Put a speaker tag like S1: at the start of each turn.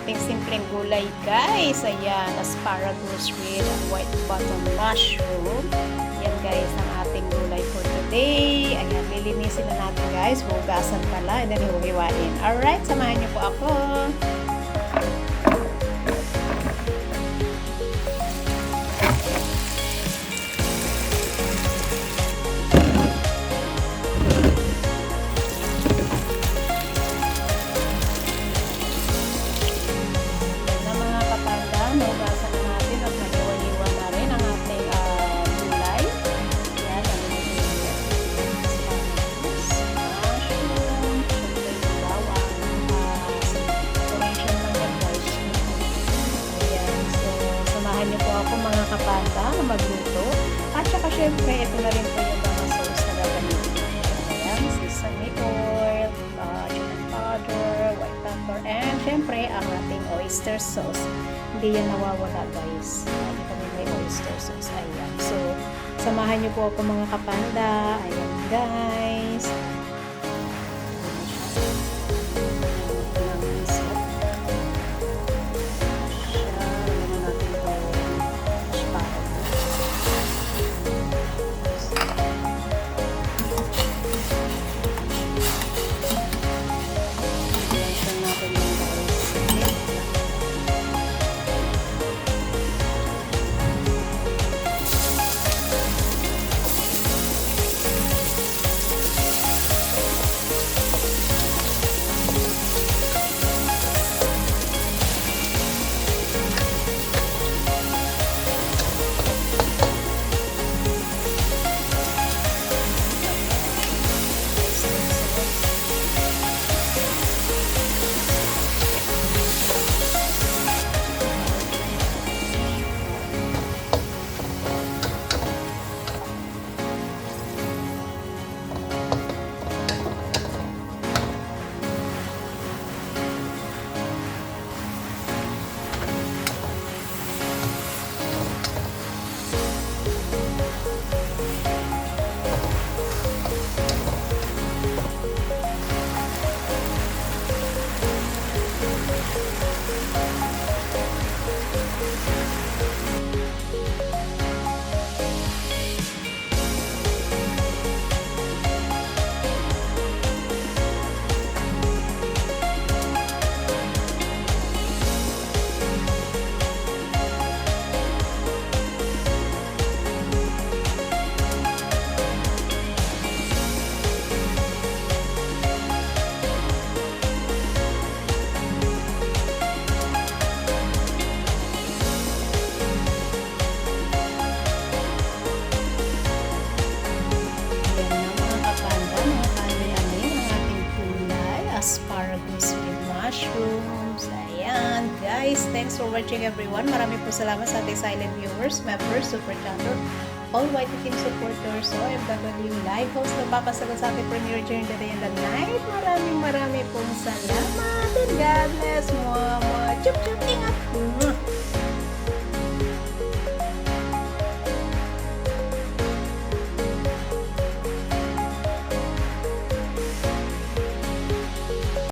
S1: ating simpleng gulay guys. Ayan, asparagus with white button mushroom. Yan guys ang ating gulay for today. Ayan, lilinisin na natin guys. Hugasan pala and then hiwa-hiwain. Alright, samahan niyo po ako. Hugasan na natin at naliwa-liwa na rin ang ating gulay. Yan, ang mushroom, syempre bawang, decoration lang yan guys. Ayan, so samahan niyo po ako mga kapanda na magluto. At saka syempre, ito na rin po yung mga sauce na gagamitin. Ayan, sesame oil, chicken powder, white pepper, and syempre ang ating oyster sauce. Hindi yan nawawala guys. Lagi kami may oyster sauce. Ayan. So, samahan niyo po ako mga kapanda. Ayan guys. Asparagus with mushrooms. Ayan, guys. Thanks for watching everyone. Marami po salamat sa ating silent viewers, members, super chatter, all white team supporters, OFW live host na papasagot sa ating premiere during the day and the night. Marami pong salamat. And God bless mo. Chup chup ingat.